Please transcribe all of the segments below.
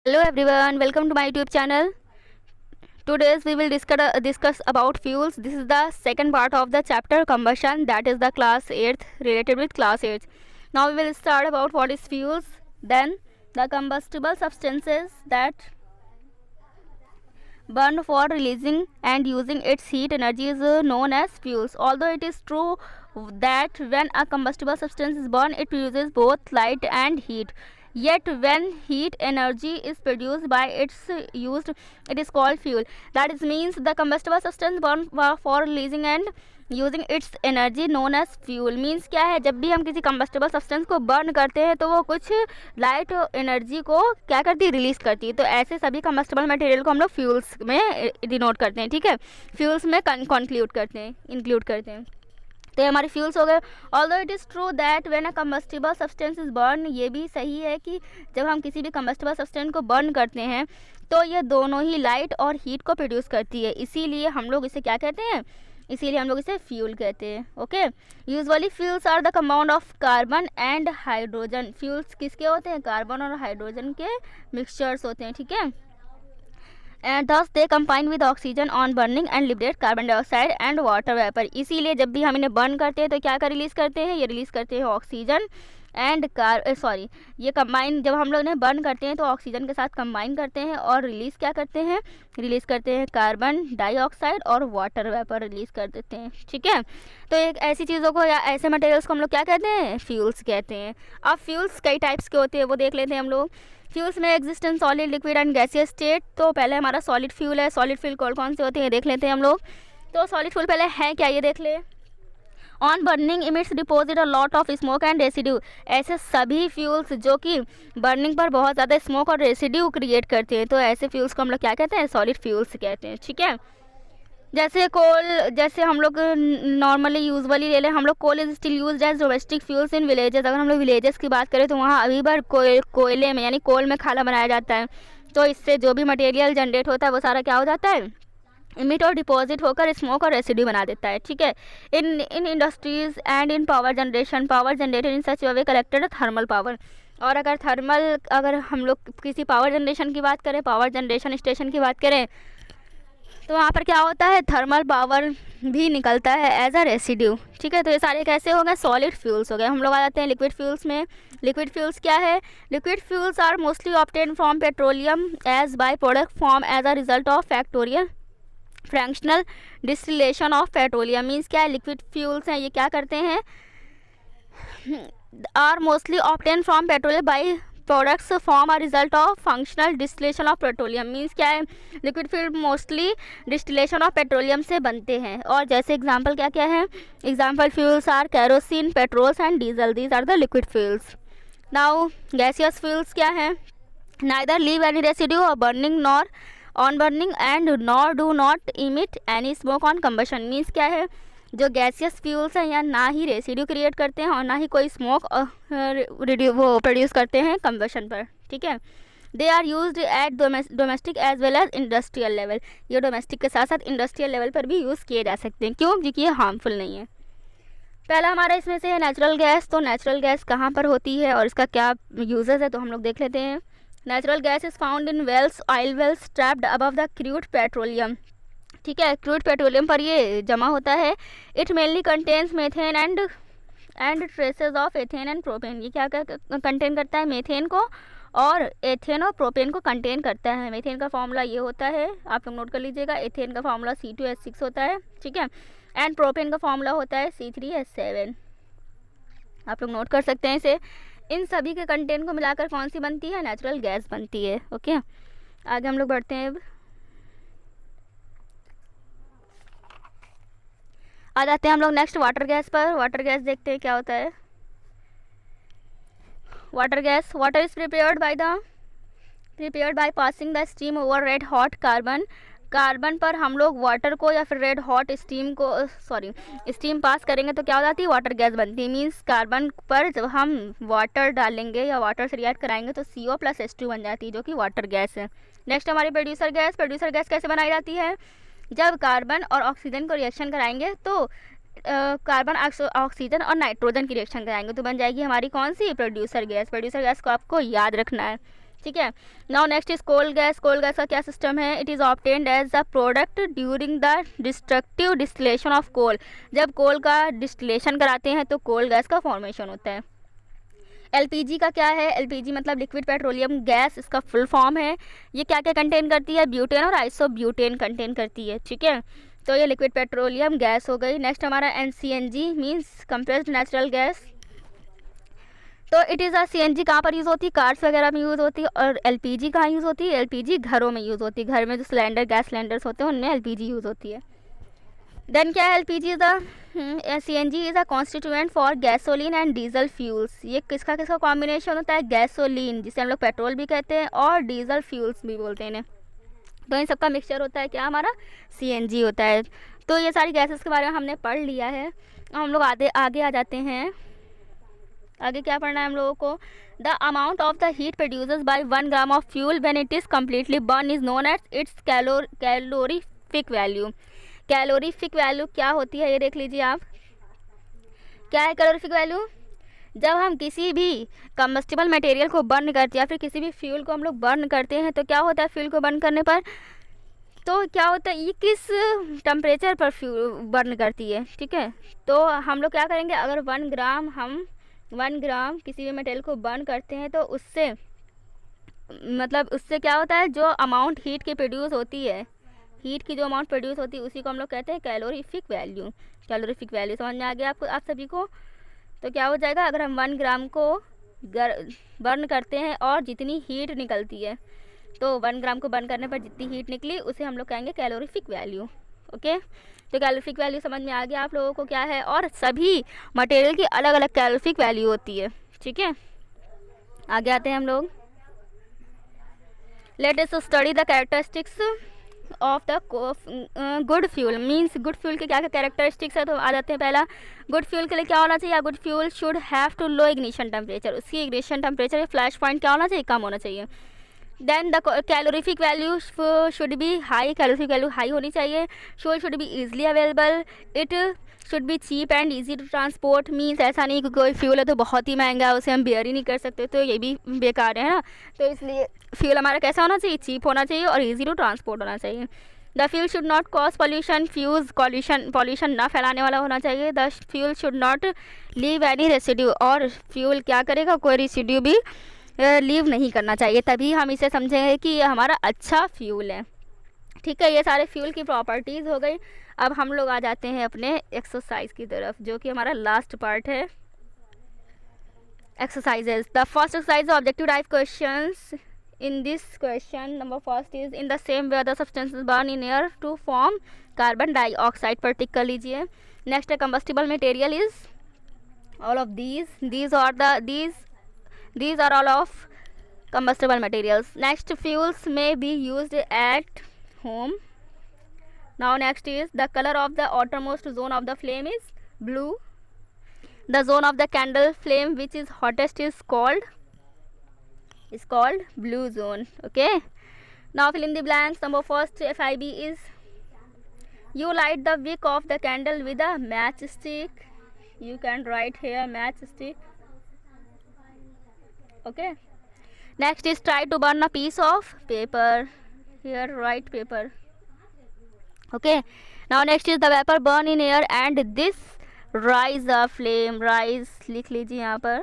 Hello everyone, welcome to my YouTube channel. Today we will discuss about fuels. This is the second part of the chapter combustion, that is the class 8th, related with class 8. Now we will start about what is fuels. Then the combustible substances that burn for releasing and using its heat energy is known as fuels. Although it is true that when a combustible substance is burned, it produces both light and heat. Yet when heat energy is produced by its used, it is called fuel. That is means the combustible substance burned for releasing and using its energy known as fuel. Means क्या है, जब भी हम किसी combustible substance को burn करते हैं तो वो कुछ लाइट एनर्जी को क्या करती है, रिलीज करती है. तो ऐसे सभी कंबस्टेबल मटेरियल को हम लोग फ्यूल्स में डिनोट करते हैं. ठीक है, फ्यूल्स में इंक्लूड करते हैं. तो ये हमारे फ्यूल्स हो गए. Although it is true that when a combustible substance is burn, ये भी सही है कि जब हम किसी भी कंबस्टिबल सब्सटेंस को बर्न करते हैं तो ये दोनों ही लाइट और हीट को प्रोड्यूस करती है. इसीलिए हम लोग इसे क्या कहते हैं, इसीलिए हम लोग इसे फ्यूल कहते हैं. Okay, usually fuels are the compound of carbon and hydrogen. Fuels किसके होते हैं, कार्बन और हाइड्रोजन के मिक्सचर्स होते हैं. ठीक है, and thus they combine with oxygen on burning and liberate carbon dioxide and water vapor. इसीलिए जब भी हम इन्हें बर्न करते हैं तो क्या कर रिलीज़ करते हैं, ये रिलीज़ करते हैं ऑक्सीजन एंड ये कंबाइन, जब हम लोग इन्हें बर्न करते हैं तो ऑक्सीजन के साथ कंबाइन करते हैं और रिलीज़ क्या करते हैं, रिलीज़ करते हैं कार्बन डाइऑक्साइड और वाटर वेपर रिलीज़ कर देते हैं. ठीक है, तो एक ऐसी चीज़ों को या ऐसे मटेरियल्स को हम लोग क्या कहते हैं, फ्यूल्स कहते हैं. अब फ्यूल्स कई टाइप्स के होते हैं, वो देख लेते हैं हम लोग. फ्यूल्स में exist in solid, liquid and gaseous state. तो पहले हमारा सॉलिड फ्यूल है. सॉलिड फ्यूल कौन से होते हैं देख लेते हैं हम लोग. तो सॉलिड फ्यूल पहले है क्या, ये देख ले. On burning emits deposit a lot of smoke and residue. ऐसे सभी फ्यूल्स जो कि बर्निंग पर बहुत ज़्यादा स्मोक और रेसिड्यू क्रिएट करते हैं, तो ऐसे फ्यूल्स को हम लोग क्या कहते हैं, सॉलिड फ्यूल्स कहते हैं. ठीक है, जैसे कोल, जैसे हम लोग नॉर्मली यूजुअली ले लें, हम लोग coal is still used as domestic fuels in villages. अगर हम लोग विलेजेस की बात करें तो वहाँ अभी बार कोयले में यानी कोल में खाना बनाया जाता है. तो इससे जो भी मटेरियल जनरेट होता है वो सारा क्या हो जाता है, इमिट और डिपॉजिट होकर स्मोक और रेसिड्यू बना देता है. ठीक है, in industries and in power generation, power generated in such way collected thermal power. और अगर हम लोग किसी पावर जनरेशन की बात करें, पावर जनरेशन स्टेशन की बात करें, तो वहाँ पर क्या होता है, थर्मल पावर भी निकलता है एज अ रेसिड्यू. ठीक है, तो ये सारे कैसे हो गए, सॉलिड फ्यूल्स हो गए. हम लोग आ जाते हैं लिक्विड फ्यूल्स में. लिक्विड फ्यूल्स क्या है, liquid fuels are mostly obtain from petroleum as by product form as a result of fractional distillation of petroleum. Means क्या है, लिक्विड फ्यूल्स हैं, ये क्या करते हैं, are mostly obtain from petroleum by products form a result of functional distillation of petroleum. Means क्या है, liquid fuel mostly distillation of petroleum से बनते हैं. और जैसे एग्जांपल क्या क्या है, example fuels are kerosene, petrols and diesel. These are the liquid fuels. Now gaseous fuels क्या है, neither leave any residue or burning nor on burning and nor do not emit any smoke on combustion. Means क्या है, जो gaseous fuels हैं या ना ही residue create करते हैं और ना ही कोई स्मोक वो प्रोड्यूस करते हैं कंबशन पर. ठीक है, they are used at domestic as well as industrial level. ये डोमेस्टिक के साथ साथ इंडस्ट्रियल लेवल पर भी यूज़ किए जा सकते हैं. क्यों, क्योंकि ये हार्मफुल नहीं है. पहला हमारा इसमें से है नेचुरल गैस. तो नेचुरल गैस कहाँ पर होती है और इसका क्या यूजेस है, तो हम लोग देख लेते हैं. Natural gas is found in wells, oil wells trapped above the crude petroleum. ठीक है, क्रूड पेट्रोलियम पर ये जमा होता है. It mainly contains methane and traces of ethane and propane. ये क्या कंटेन करता है, मेथेन को और एथेन और प्रोपेन को कंटेन करता है. मेथेन का फॉर्मूला ये होता है, आप लोग नोट कर लीजिएगा. एथेन का फॉर्मूला C2H6 होता है. ठीक है, एंड प्रोपेन का फॉर्मूला होता है C3H7. आप लोग नोट कर सकते हैं इसे. इन सभी के कंटेंट को मिलाकर कौन सी बनती है, नेचुरल गैस बनती है. ओके, आगे हम लोग बढ़ते हैं. अब आ जाते हैं हम लोग नेक्स्ट वाटर गैस पर. वाटर गैस देखते हैं क्या होता है. Water gas, water is prepared by passing the steam over red hot carbon. Carbon पर हम लोग वाटर को या फिर रेड हॉट स्टीम पास करेंगे तो क्या हो जाती है, वाटर गैस बनती है. मीन्स कार्बन पर जब हम वाटर डालेंगे या वाटर से रिएक्ट कराएंगे तो CO+H2 बन जाती है, जो कि वाटर गैस है. नेक्स्ट हमारी प्रोड्यूसर गैस. प्रोड्यूसर गैस कैसे बनाई जाती है, जब कार्बन और ऑक्सीजन को रिएक्शन कराएंगे तो कार्बन ऑक्सीजन और नाइट्रोजन की रिएक्शन कराएंगे तो बन जाएगी हमारी कौन सी, प्रोड्यूसर गैस. प्रोड्यूसर गैस को आपको याद रखना है. ठीक है। Now next is coal gas. Coal gas का क्या सिस्टम है? It is obtained as a product during the destructive distillation of coal. जब कोल का डिस्टिलेशन कराते हैं तो कोल गैस का फॉर्मेशन होता है। एलपीजी का क्या है? एलपीजी मतलब लिक्विड पेट्रोलियम गैस, इसका फुल फॉर्म है। ये क्या क्या कंटेन करती है? ब्यूटेन और आइसोब्यूटेन कंटेन करती है, ठीक है। तो ये लिक्विड पेट्रोलियम गैस हो गई। नेक्स्ट हमारा एनसीएनजी मीन्स कंप्रेस्ड नेचुरल गैस। तो इट इज़ अ सीएनजी कहाँ पर यूज़ होती है? कार्स वगैरह में यूज़ होती है। और एलपीजी कहाँ यूज़ होती है? एलपीजी घरों में यूज़ होती है। घर में जो सिलेंडर गैस सिलेंडर्स होते हैं उनमें एलपीजी यूज़ होती है। देन क्या है? LPG is a CNG is a constituent for gasoline and diesel fuels. ये किसका किसका कॉम्बिनेशन होता है? गैसोलीन, जिसे हम लोग पेट्रोल भी कहते हैं, और डीजल फ्यूल्स भी बोलते हैं इन्हें। तो इन सबका मिक्सचर होता है क्या? हमारा सीएनजी होता है। तो ये सारी गैसेस के बारे में हमने पढ़ लिया है। हम लोग आगे आ जाते हैं। आगे क्या पढ़ना है हम लोगों को? The amount of the heat produces by 1 gram of fuel when it is completely burn is known as its calorific value. Calorific value क्या होती है ये देख लीजिए आप। क्या है कैलोरीफिक वैल्यू? जब हम किसी भी कम्बस्टिबल मटेरियल को बर्न करते हैं या फिर किसी भी फ्यूल को हम लोग बर्न करते हैं तो क्या होता है? फ्यूल को बर्न करने पर तो क्या होता है? ये किस टेम्परेचर पर फ्यूल बर्न करती है, ठीक है। तो हम लोग क्या करेंगे? अगर 1 ग्राम किसी भी मटेरियल को बर्न करते हैं तो उससे मतलब उससे क्या होता है? जो अमाउंट हीट की प्रोड्यूस होती है, हीट की जो अमाउंट प्रोड्यूस होती है उसी को हम लोग कहते हैं कैलोरीफिक वैल्यू। कैलोरीफिक वैल्यू समझ में आ गया आपको, आप सभी को? तो क्या हो जाएगा? अगर हम 1 ग्राम को बर्न करते हैं और जितनी हीट निकलती है, तो 1 ग्राम को बर्न करने पर जितनी हीट निकली उसे हम लोग कहेंगे कैलोरीफिक वैल्यू। ओके, तो कैलोरीफिक वैल्यू समझ में आ गया आप लोगों को क्या है। और सभी मटेरियल की अलग अलग कैलोरीफिक वैल्यू होती है, ठीक है। आगे आते हैं हम लोग। Let us study the characteristics of the good fuel. Means good fuel के क्या क्या कैरेक्टरिस्टिक्स है? तो आ जाते हैं। पहला, गुड फ्यूल के लिए क्या होना चाहिए? Good fuel should have to low ignition temperature. उसकी इग्निशन टेम्परेचर फ्लैश पॉइंट क्या होना चाहिए? कम होना चाहिए। Then the calorific value should be high. Calorific value high होनी चाहिए। Fuel should be easily available. It should be cheap and easy to transport. Means ऐसा नहीं कि कोई फ्यूल है तो बहुत ही महंगा है, उसे हम बेयर ही नहीं कर सकते, तो ये भी बेकार है ना। तो इसलिए फ्यूल हमारा कैसा होना चाहिए? चीप होना चाहिए और ईजी टू ट्रांसपोर्ट होना चाहिए। The fuel should not cause pollution. Pollution ना फैलाने वाला होना चाहिए। The fuel should not leave any residue. और फ्यूल क्या करेगा? कोई रेसिड्यू भी लीव नहीं करना चाहिए, तभी हम इसे समझेंगे कि ये हमारा अच्छा फ्यूल है, ठीक है। ये सारे फ्यूल की प्रॉपर्टीज़ हो गई। अब हम लोग आ जाते हैं अपने एक्सरसाइज की तरफ, जो कि हमारा लास्ट पार्ट है। Exercises. The first exercise objective type questions. In this question number first is in the same way the substances burn in air to form carbon dioxide पर टिक कर लीजिए। नेक्स्ट है combustible material is all of these are all of combustible materials. Next, fuels may be used at home. Now next is the color of the outermost zone of the flame is blue. The zone of the candle flame which is hottest is called blue zone. Okay, now fill in the blanks. Number first FIB is you light the wick of the candle with a matchstick. You can write here matchstick. Okay, next is try to burn a piece of paper. Here write paper. Okay, now next is the vapor burn in air and this rise a flame. rise लिख लीजिए यहाँ पर।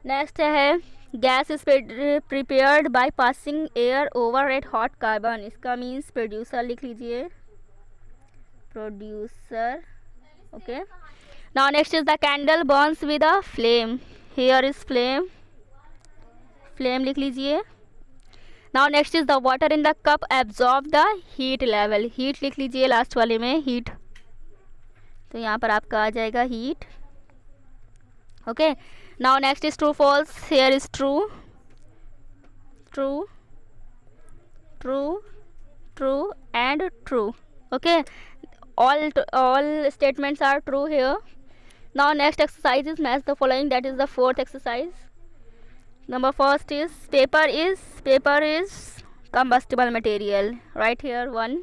Next है gas is prepared by passing air over at hot carbon. इसका means producer लिख लीजिए, producer. Okay, now next is the candle burns with a flame. Here is flame, flame लिख लीजिए। Now next is the water in the cup absorb the heat level. Heat लिख लीजिए last वाले में, heat. तो यहाँ पर आपका आ जाएगा heat. Okay, now next is true false. Here is true, true, true, true and true. Okay, all statements are true here. Now next exercise is match the following. That is the fourth exercise. Number first is paper is combustible material. Right here one.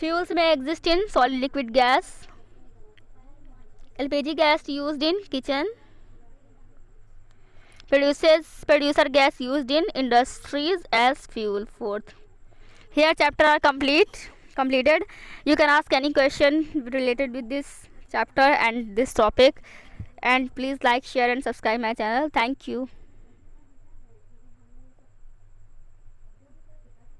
Fuels may exist in solid, liquid, gas. LPG gas used in kitchen. Producer gas used in industries as fuel. Fourth. Here chapter are completed. You can ask any question related with this chapter and this topic, and please like, share and subscribe my channel. Thank you.